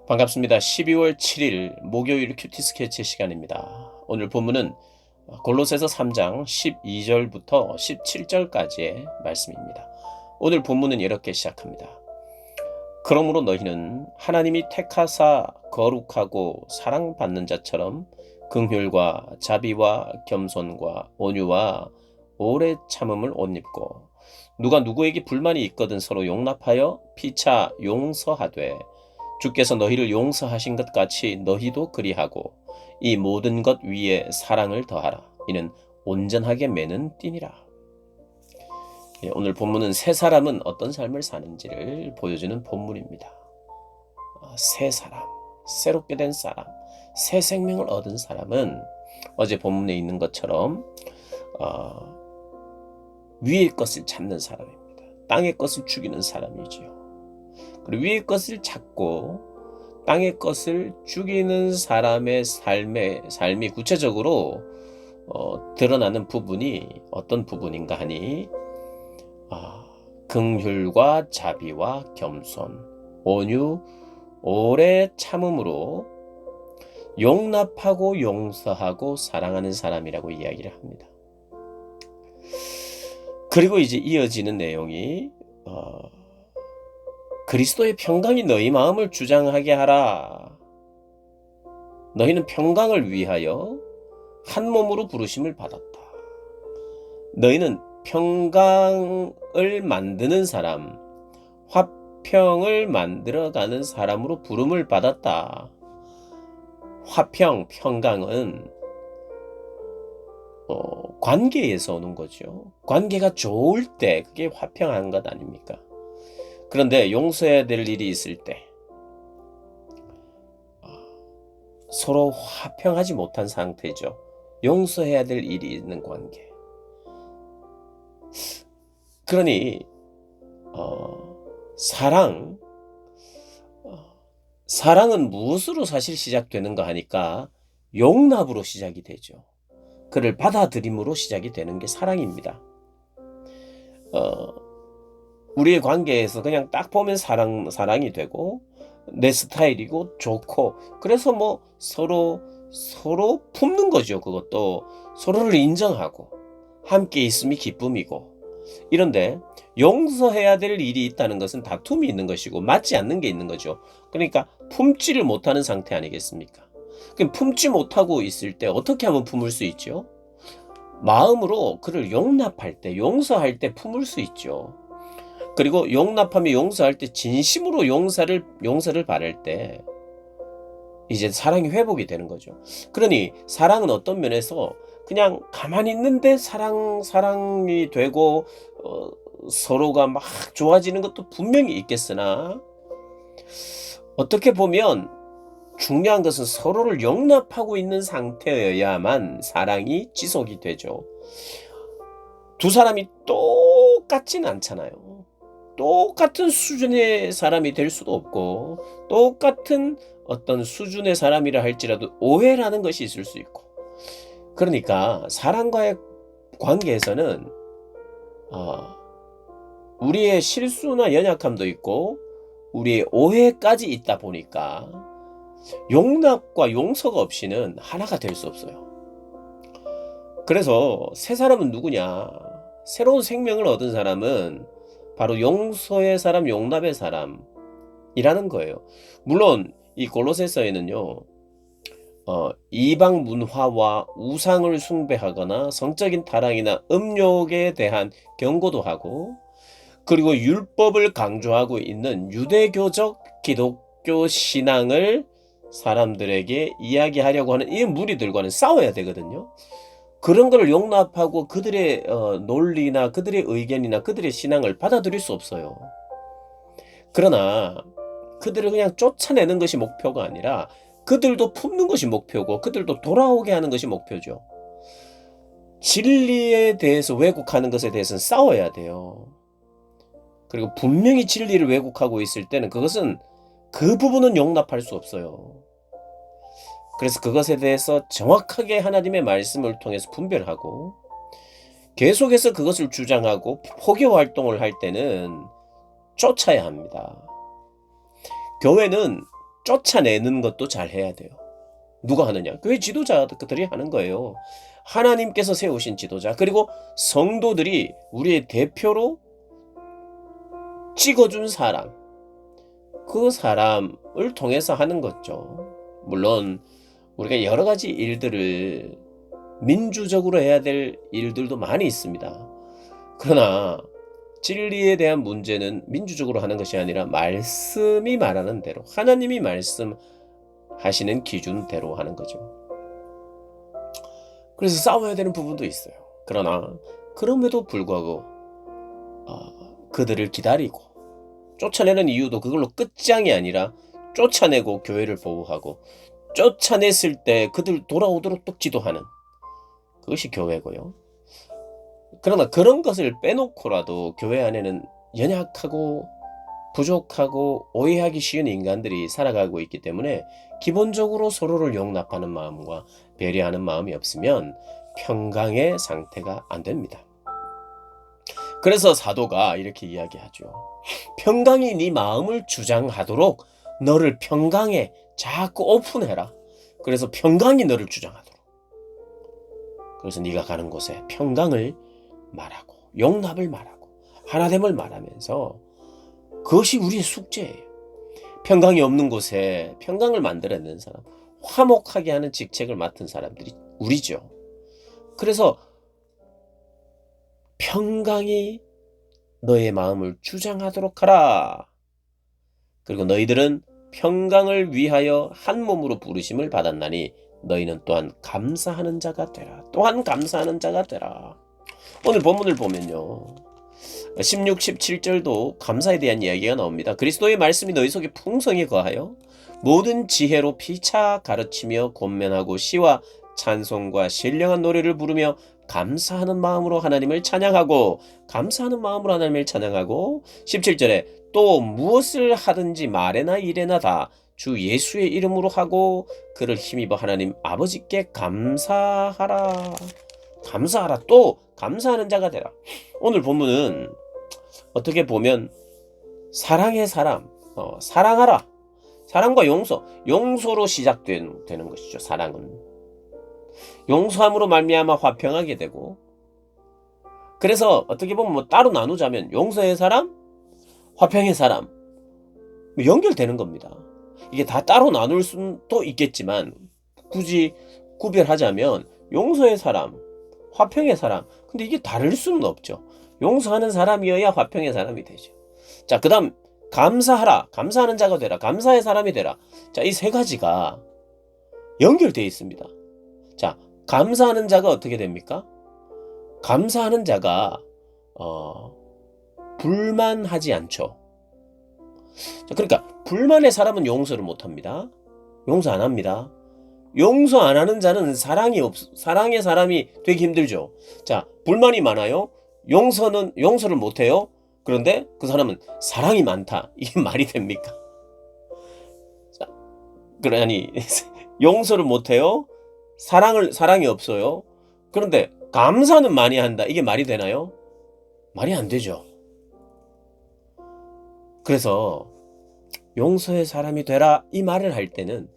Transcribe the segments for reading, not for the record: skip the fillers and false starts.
반갑습니다. 12월 7일 목요일 큐티 스케치 시간입니다. 오늘 본문은 골로새서 3장 12절부터 17절까지의 말씀입니다. 오늘 본문은 이렇게 시작합니다. 그러므로 너희는 하나님이 택하사 거룩하고 사랑받는 자처럼 긍휼과 자비와 겸손과 온유와 오래 참음을 옷 입고 누가 누구에게 불만이 있거든 서로 용납하여 피차 용서하되 주께서 너희를 용서하신 것 같이 너희도 그리하고 이 모든 것 위에 사랑을 더하라. 이는 온전하게 매는 띠니라. 오늘 본문은 새 사람은 어떤 삶을 사는지를 보여주는 본문입니다. 새 사람, 새롭게 된 사람, 새 생명을 얻은 사람은 어제 본문에 있는 것처럼 위의 것을 찾는 사람입니다. 땅의 것을 죽이는 사람이지요. 그리고 위의 것을 찾고 땅의 것을 죽이는 사람의 삶이 구체적으로 드러나는 부분이 어떤 부분인가 하니 긍휼과 자비와 겸손, 온유, 오래 참음으로 용납하고 용서하고 사랑하는 사람이라고 이야기를 합니다. 그리고 이제 이어지는 내용이 그리스도의 평강이 너희 마음을 주장하게 하라. 너희는 평강을 위하여 한 몸으로 부르심을 받았다. 너희는 평강을 만드는 사람, 화평을 만들어가는 사람으로 부름을 받았다. 화평, 평강은 관계에서 오는 거죠. 관계가 좋을 때 그게 화평한 것 아닙니까? 그런데 용서해야 될 일이 있을 때 서로 화평하지 못한 상태죠. 용서해야 될 일이 있는 관계. 그러니 사랑은 무엇으로 사실 시작되는가 하니까 용납으로 시작이 되죠. 그를 받아들임으로 시작이 되는 게 사랑입니다. 우리의 관계에서 그냥 딱 보면 사랑이 되고 내 스타일이고 좋고 그래서 뭐 서로 품는 거죠. 그것도 서로를 인정하고 함께 있음이 기쁨이고 이런데 용서해야 될 일이 있다는 것은 다툼이 있는 것이고 맞지 않는 게 있는 거죠. 그러니까 품지를 못하는 상태 아니겠습니까? 그럼 품지 못하고 있을 때 어떻게 하면 품을 수 있죠? 마음으로 그를 용납할 때 용서할 때 품을 수 있죠. 그리고 용납하며 용서할 때 진심으로 용서를 바랄 때 이제 사랑이 회복이 되는 거죠. 그러니 사랑은 어떤 면에서 그냥 가만히 있는데 사랑이 되고 서로가 막 좋아지는 것도 분명히 있겠으나 어떻게 보면 중요한 것은 서로를 용납하고 있는 상태여야만 사랑이 지속이 되죠. 두 사람이 똑같진 않잖아요. 똑같은 수준의 사람이 될 수도 없고 똑같은 어떤 수준의 사람이라 할지라도 오해라는 것이 있을 수 있고 그러니까 사랑과의 관계에서는 우리의 실수나 연약함도 있고 우리의 오해까지 있다 보니까 용납과 용서가 없이는 하나가 될 수 없어요. 그래서 새 사람은 누구냐? 새로운 생명을 얻은 사람은 바로 용서의 사람, 용납의 사람이라는 거예요. 물론 이 골로새서에는요. 이방 문화와 우상을 숭배하거나 성적인 타락이나 음욕에 대한 경고도 하고 그리고 율법을 강조하고 있는 유대교적 기독교 신앙을 사람들에게 이야기하려고 하는 이 무리들과는 싸워야 되거든요. 그런 걸 용납하고 그들의 논리나 그들의 의견이나 그들의 신앙을 받아들일 수 없어요. 그러나 그들을 그냥 쫓아내는 것이 목표가 아니라 그들도 품는 것이 목표고 그들도 돌아오게 하는 것이 목표죠. 진리에 대해서 왜곡하는 것에 대해서는 싸워야 돼요. 그리고 분명히 진리를 왜곡하고 있을 때는 그것은 그 부분은 용납할 수 없어요. 그래서 그것에 대해서 정확하게 하나님의 말씀을 통해서 분별하고 계속해서 그것을 주장하고 포교 활동을 할 때는 쫓아야 합니다. 교회는 쫓아내는 것도 잘 해야 돼요. 누가 하느냐? 교회 지도자들이 하는 거예요. 하나님께서 세우신 지도자, 그리고 성도들이 우리의 대표로 찍어준 사람, 그 사람을 통해서 하는 거죠. 물론 우리가 여러 가지 일들을 민주적으로 해야 될 일들도 많이 있습니다. 그러나 진리에 대한 문제는 민주적으로 하는 것이 아니라 말씀이 말하는 대로, 하나님이 말씀하시는 기준대로 하는 거죠. 그래서 싸워야 되는 부분도 있어요. 그러나 그럼에도 불구하고 그들을 기다리고 쫓아내는 이유도 그걸로 끝장이 아니라 쫓아내고 교회를 보호하고, 쫓아냈을 때 그들 돌아오도록 또 기도하는, 그것이 교회고요. 그러나 그런 것을 빼놓고라도 교회 안에는 연약하고 부족하고 오해하기 쉬운 인간들이 살아가고 있기 때문에 기본적으로 서로를 용납하는 마음과 배려하는 마음이 없으면 평강의 상태가 안 됩니다. 그래서 사도가 이렇게 이야기하죠. 평강이 네 마음을 주장하도록 너를 평강에 자꾸 오픈해라. 그래서 평강이 너를 주장하도록. 그래서 네가 가는 곳에 평강을 말하고 용납을 말하고 하나됨을 말하면서, 그것이 우리의 숙제예요. 평강이 없는 곳에 평강을 만들어내는 사람, 화목하게 하는 직책을 맡은 사람들이 우리죠. 그래서 평강이 너의 마음을 주장하도록 하라. 그리고 너희들은 평강을 위하여 한 몸으로 부르심을 받았나니 너희는 또한 감사하는 자가 되라. 또한 감사하는 자가 되라. 오늘 본문을 보면요, 16, 17절도 감사에 대한 이야기가 나옵니다. 그리스도의 말씀이 너희 속에 풍성히 거하여 모든 지혜로 피차 가르치며 권면하고 시와 찬송과 신령한 노래를 부르며 감사하는 마음으로 하나님을 찬양하고, 감사하는 마음으로 하나님을 찬양하고, 17절에 또 무엇을 하든지 말에나 일에나 다 주 예수의 이름으로 하고 그를 힘입어 하나님 아버지께 감사하라. 감사하라. 또 감사하는 자가 되라. 오늘 본문은 어떻게 보면 사랑의 사람, 사랑하라. 사랑과 용서로 시작되는 것이죠. 사랑은 용서함으로 말미암아 화평하게 되고, 그래서 어떻게 보면 뭐 따로 나누자면 용서의 사람, 화평의 사람 연결되는 겁니다. 이게 다 따로 나눌 수도 있겠지만 굳이 구별하자면 용서의 사람, 화평의 사람, 근데 이게 다를 수는 없죠. 용서하는 사람이어야 화평의 사람이 되죠. 자, 그 다음 감사하라. 감사하는 자가 되라. 감사의 사람이 되라. 자, 이 세 가지가 연결되어 있습니다. 자, 감사하는 자가 어떻게 됩니까? 감사하는 자가 불만하지 않죠. 자, 그러니까 불만의 사람은 용서를 못합니다. 용서 안 합니다. 용서 안 하는 자는 사랑의 사람이 되기 힘들죠. 자, 불만이 많아요. 용서를 못해요. 그런데 그 사람은 사랑이 많다. 이게 말이 됩니까? 자, 그러니 용서를 못해요. 사랑이 없어요. 그런데 감사는 많이 한다. 이게 말이 되나요? 말이 안 되죠. 그래서 용서의 사람이 되라 이 말을 할 때는,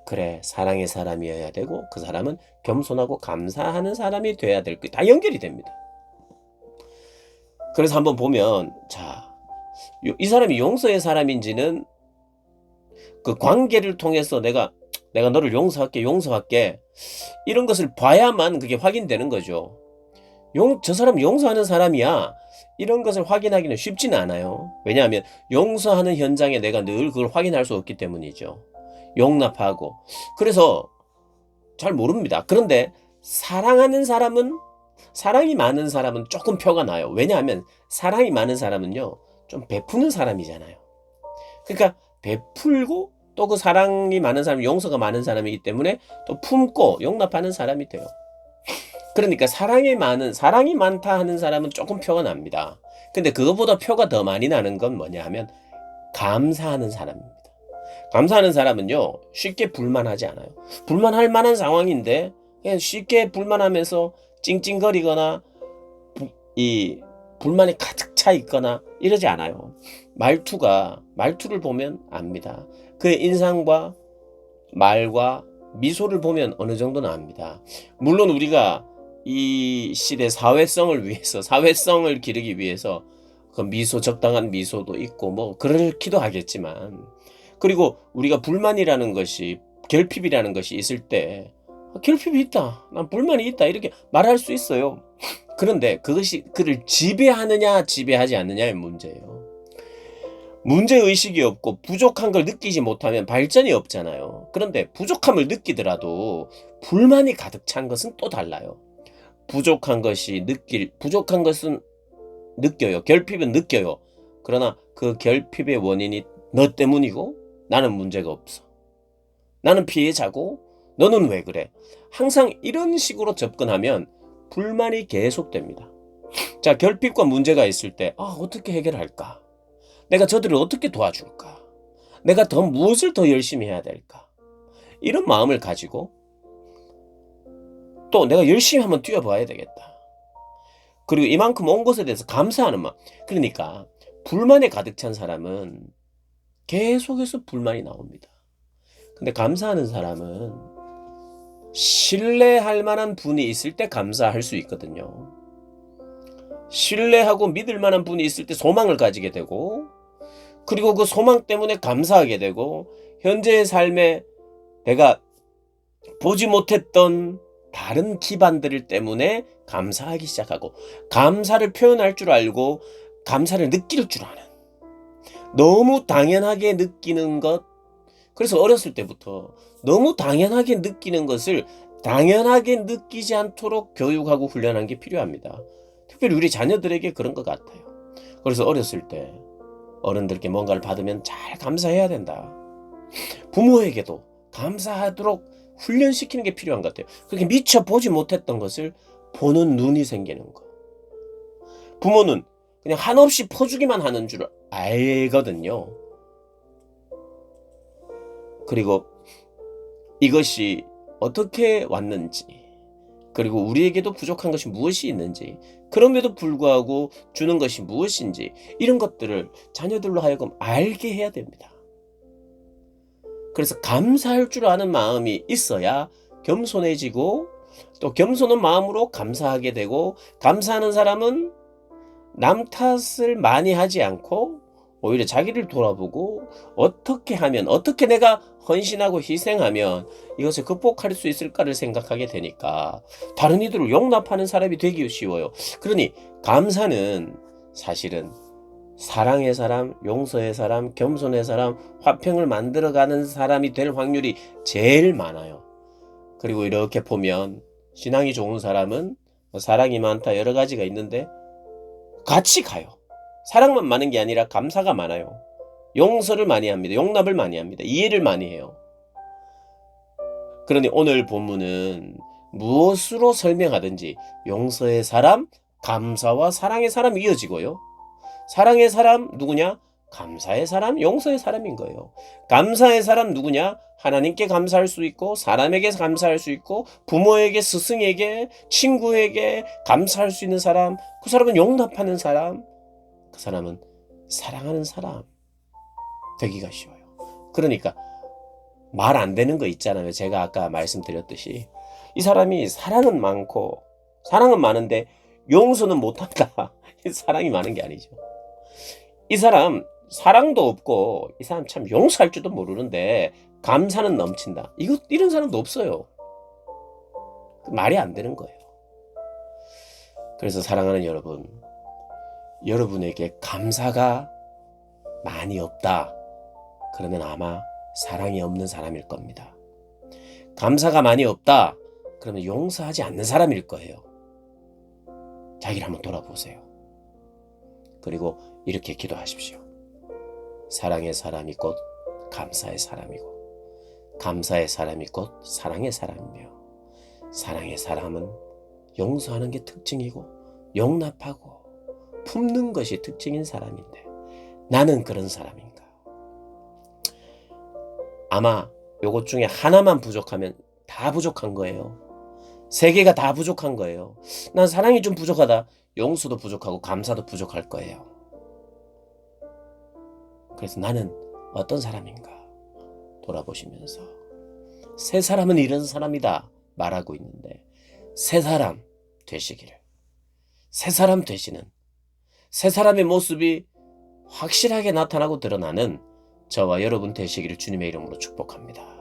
그래, 사랑의 사람이어야 되고 그 사람은 겸손하고 감사하는 사람이 돼야 될 거, 다 연결이 됩니다. 그래서 한번 보면, 자, 이 사람이 용서의 사람인지는 그 관계를 통해서 내가 너를 용서할게 이런 것을 봐야만 그게 확인되는 거죠. 저 사람 용서하는 사람이야, 이런 것을 확인하기는 쉽지는 않아요. 왜냐하면 용서하는 현장에 내가 늘 그걸 확인할 수 없기 때문이죠. 용납하고. 그래서 잘 모릅니다. 그런데 사랑이 많은 사람은 조금 표가 나요. 왜냐하면 사랑이 많은 사람은요, 좀 베푸는 사람이잖아요. 그러니까 베풀고 또 그 사랑이 많은 사람이, 용서가 많은 사람이기 때문에 또 품고 용납하는 사람이 돼요. 그러니까 사랑이 많다 하는 사람은 조금 표가 납니다. 근데 그것보다 표가 더 많이 나는 건 뭐냐 하면 감사하는 사람입니다. 감사하는 사람은요, 쉽게 불만하지 않아요. 불만할 만한 상황인데 그냥 쉽게 불만하면서 찡찡거리거나 이 불만이 가득 차 있거나 이러지 않아요. 말투를 보면 압니다. 그의 인상과 말과 미소를 보면 어느 정도는 압니다. 물론 우리가 이 시대 사회성을 위해서, 사회성을 기르기 위해서 그 미소, 적당한 미소도 있고 뭐 그렇기도 하겠지만, 그리고 우리가 불만이라는 것이, 결핍이라는 것이 있을 때 결핍이 있다, 난 불만이 있다, 이렇게 말할 수 있어요. 그런데 그것이 그를 지배하느냐 지배하지 않느냐의 문제예요. 문제의식이 없고 부족한 걸 느끼지 못하면 발전이 없잖아요. 그런데 부족함을 느끼더라도 불만이 가득 찬 것은 또 달라요. 부족한 것은 느껴요. 결핍은 느껴요. 그러나 그 결핍의 원인이 너 때문이고 나는 문제가 없어. 나는 피해자고 너는 왜 그래? 항상 이런 식으로 접근하면 불만이 계속됩니다. 자, 결핍과 문제가 있을 때 어떻게 해결할까? 내가 저들을 어떻게 도와줄까? 내가 무엇을 더 열심히 해야 될까? 이런 마음을 가지고 또 내가 열심히 한번 뛰어봐야 되겠다. 그리고 이만큼 온 것에 대해서 감사하는 마음. 그러니까 불만에 가득 찬 사람은 계속해서 불만이 나옵니다. 근데 감사하는 사람은 신뢰할 만한 분이 있을 때 감사할 수 있거든요. 신뢰하고 믿을 만한 분이 있을 때 소망을 가지게 되고, 그리고 그 소망 때문에 감사하게 되고, 현재의 삶에 내가 보지 못했던 다른 기반들 때문에 감사하기 시작하고, 감사를 표현할 줄 알고 감사를 느낄 줄 아는, 너무 당연하게 느끼는 것. 그래서 어렸을 때부터 너무 당연하게 느끼는 것을 당연하게 느끼지 않도록 교육하고 훈련하는 게 필요합니다. 특별히 우리 자녀들에게 그런 것 같아요. 그래서 어렸을 때 어른들께 뭔가를 받으면 잘 감사해야 된다. 부모에게도 감사하도록 훈련시키는 게 필요한 것 같아요. 그렇게 미처 보지 못했던 것을 보는 눈이 생기는 거. 부모는 그냥 한없이 퍼주기만 하는 줄 알거든요. 그리고 이것이 어떻게 왔는지, 그리고 우리에게도 부족한 것이 무엇이 있는지, 그럼에도 불구하고 주는 것이 무엇인지, 이런 것들을 자녀들로 하여금 알게 해야 됩니다. 그래서 감사할 줄 아는 마음이 있어야 겸손해지고, 또 겸손한 마음으로 감사하게 되고, 감사하는 사람은 남 탓을 많이 하지 않고 오히려 자기를 돌아보고 어떻게 하면, 어떻게 내가 헌신하고 희생하면 이것을 극복할 수 있을까를 생각하게 되니까 다른 이들을 용납하는 사람이 되기 쉬워요. 그러니 감사는 사실은 사랑의 사람, 용서의 사람, 겸손의 사람, 화평을 만들어가는 사람이 될 확률이 제일 많아요. 그리고 이렇게 보면 신앙이 좋은 사람은 사랑이 많다, 여러 가지가 있는데 같이 가요. 사랑만 많은 게 아니라 감사가 많아요. 용서를 많이 합니다. 용납을 많이 합니다. 이해를 많이 해요. 그러니 오늘 본문은 무엇으로 설명하든지 용서의 사람, 감사와 사랑의 사람이 이어지고요. 사랑의 사람 누구냐? 감사의 사람, 용서의 사람인 거예요. 감사의 사람 누구냐? 하나님께 감사할 수 있고, 사람에게 감사할 수 있고, 부모에게, 스승에게, 친구에게 감사할 수 있는 사람, 그 사람은 용납하는 사람, 그 사람은 사랑하는 사람 되기가 쉬워요. 그러니까 말 안 되는 거 있잖아요. 제가 아까 말씀드렸듯이 이 사람이 사랑은 많고, 사랑은 많은데 용서는 못한다. 사랑이 많은 게 아니죠. 이 사람 사랑도 없고, 이 사람 참 용서할 줄도 모르는데 감사는 넘친다. 이런 사람도 없어요. 말이 안 되는 거예요. 그래서 사랑하는 여러분, 여러분에게 감사가 많이 없다. 그러면 아마 사랑이 없는 사람일 겁니다. 감사가 많이 없다. 그러면 용서하지 않는 사람일 거예요. 자기를 한번 돌아보세요. 그리고 이렇게 기도하십시오. 사랑의 사람이 곧 감사의 사람이고, 감사의 사람이 곧 사랑의 사람이며, 사랑의 사람은 용서하는 게 특징이고 용납하고 품는 것이 특징인 사람인데, 나는 그런 사람인가? 아마 요것 중에 하나만 부족하면 다 부족한 거예요. 세 개가 다 부족한 거예요. 난 사랑이 좀 부족하다. 용서도 부족하고 감사도 부족할 거예요. 그래서 나는 어떤 사람인가? 돌아보시면서 새 사람은 이런 사람이다 말하고 있는데 새 사람 되시기를, 새 사람 되시는, 새 사람의 모습이 확실하게 나타나고 드러나는 저와 여러분 되시기를 주님의 이름으로 축복합니다.